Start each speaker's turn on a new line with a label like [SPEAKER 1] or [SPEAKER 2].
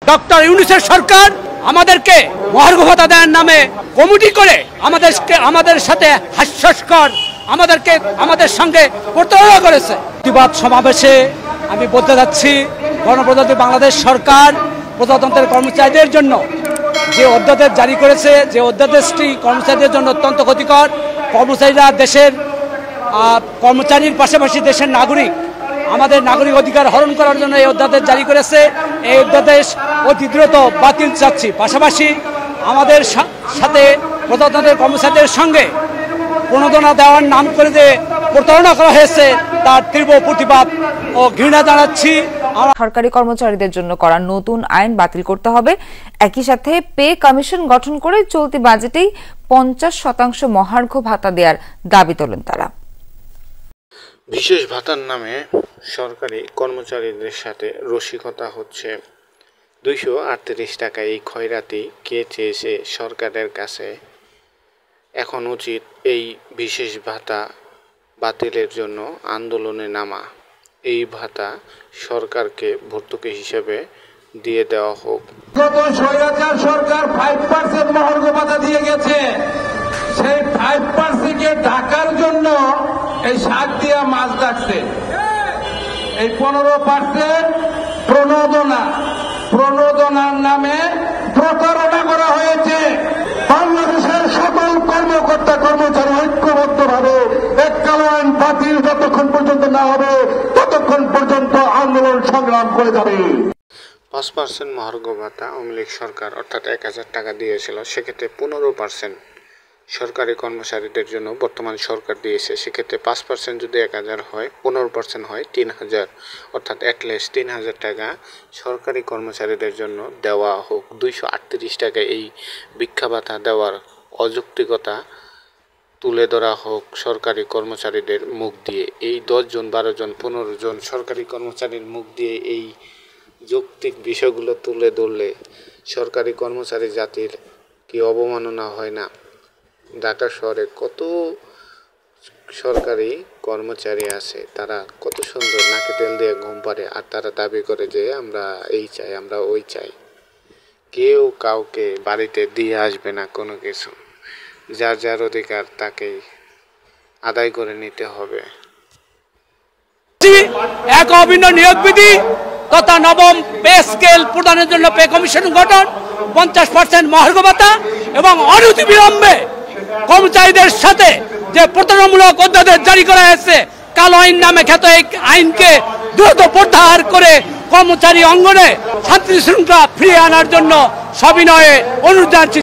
[SPEAKER 1] Doctor ইউনূসের সরকার আমাদেরকে মহার্ঘ ভাতা দেওয়ার নামে কমিটি করে আমাদের সাথে হাস্যস্কর আমাদের সঙ্গে প্রতারণা করেছে। প্রতিবাদ সমাবেশে আমি বলতে যাচ্ছি, গণপ্রজাতন্ত্রী বাংলাদেশ সরকার প্রজাতন্ত্রের কর্মচারীদের জন্য যে অধ্যাদেশ জারি করেছে, যে অধ্যাদেশটি কর্মচারীদের জন্য অত্যন্ত ক্ষতিকর। কর্মচারীরা দেশের কর্মচারীর পাশাপাশি দেশের নাগরিক, আমাদের নাগরিক অধিকার হরণ করার জন্য এই অধ্যাদেশ জারি করেছে। এই অধ্যাদেশ অতি দ্রুত বাতিল চাচ্ছি। পাশাপাশি আমাদের সাথে প্রজাতন্ত্রের কর্মচারীদের সঙ্গে প্রণোদনা দেওয়ার নাম করে যে প্রতারণা করা হয়েছে তার তীব্র প্রতিবাদ ও ঘৃণা জানাচ্ছি।
[SPEAKER 2] সরকারি কর্মচারীদের জন্য করা নতুন আইন বাতিল করতে হবে। একই সাথে পে কমিশন গঠন করে চলতি বাজেটেই 50% মহার্ঘ ভাতা দেওয়ার দাবি তোলেন তারা।
[SPEAKER 3] বিশেষ ভাতার নামে সরকারি কর্মচারীদের সাথে রসিকতা হচ্ছে। 238 টাকা এই খয়রাতি কে চেয়েছে সরকারের কাছে? এখন উচিত এই বিশেষ ভাতা বাতিলের জন্য আন্দোলনে নামা। এই ভাতা সরকারকে ভর্তুকি হিসেবে দিয়ে দেওয়া হোক।
[SPEAKER 4] গত স্বৈরাচার সরকার 5% মহার্ঘ ভাতা দিয়ে গেছে। সেই 5%কে ঢাকার জন্য এই শাক দিয়া মাছ ডাকছে। এই 15% প্রণোদনার নামে প্রতারণা করা হয়েছে। বাংলাদেশের সকল কর্মকর্তা কর্মচারী ঐক্যবদ্ধভাবে এক কালো আইন বাতিল যতক্ষণ পর্যন্ত না হবে ততক্ষণ পর্যন্ত আন্দোলন সংগ্রাম করে যাবে।
[SPEAKER 3] 5% মহার্ঘ ভাতা আওয়ামী লীগ সরকার অর্থাৎ 1000 টাকা দিয়েছিল, সেক্ষেত্রে 15% সরকারি কর্মচারীদের জন্য বর্তমান সরকার দিয়েছে। সেক্ষেত্রে 5% যদি 1000 হয়, 15% হয় 3000, অর্থাৎ অ্যাটলিস্ট 3000 টাকা সরকারি কর্মচারীদের জন্য দেওয়া হোক। 238 টাকা এই ভিক্ষা ভাতা দেওয়ার অযৌক্তিকতা তুলে ধরা হোক সরকারি কর্মচারীদের মুখ দিয়ে। এই 10 জন, 12 জন, 15 জন সরকারি কর্মচারীর মুখ দিয়ে এই যৌক্তিক বিষয়গুলো তুলে ধরলে সরকারি কর্মচারী জাতির কি অবমাননা হয় না? ঢাকা শহরে কত সরকারি কর্মচারী আছে, তারা কত সুন্দর নাকে তেল দিয়ে ঘুম পাড়ে, আর তারা দাবি করে যে আমরা এই চাই, আমরা ওই চাই। কেউ কাউকে বাড়িতে দিয়ে আসবে না কোনো কিছু। যার যার অধিকার তাকেই আদায় করে নিতে হবে।
[SPEAKER 1] এক অভিন্ন নিয়োগ বিধি তথা নবম পে স্কেল প্রদানের জন্য পে কমিশন গঠন, 50% মহার্ঘ ভাতা এবং অনতিবিলম্বে কর্মচারীদের সাথে যে প্রতারণামূলক অধ্যাদেশ জারি করা হয়েছে, কালো আইন নামে খ্যাত এই আইনকে দ্রুত প্রত্যাহার করে কর্মচারী অঙ্গনে শান্তি শৃঙ্খলা ফিরিয়ে আনার জন্য সবিনয়ে অনুরোধ জানাচ্ছি।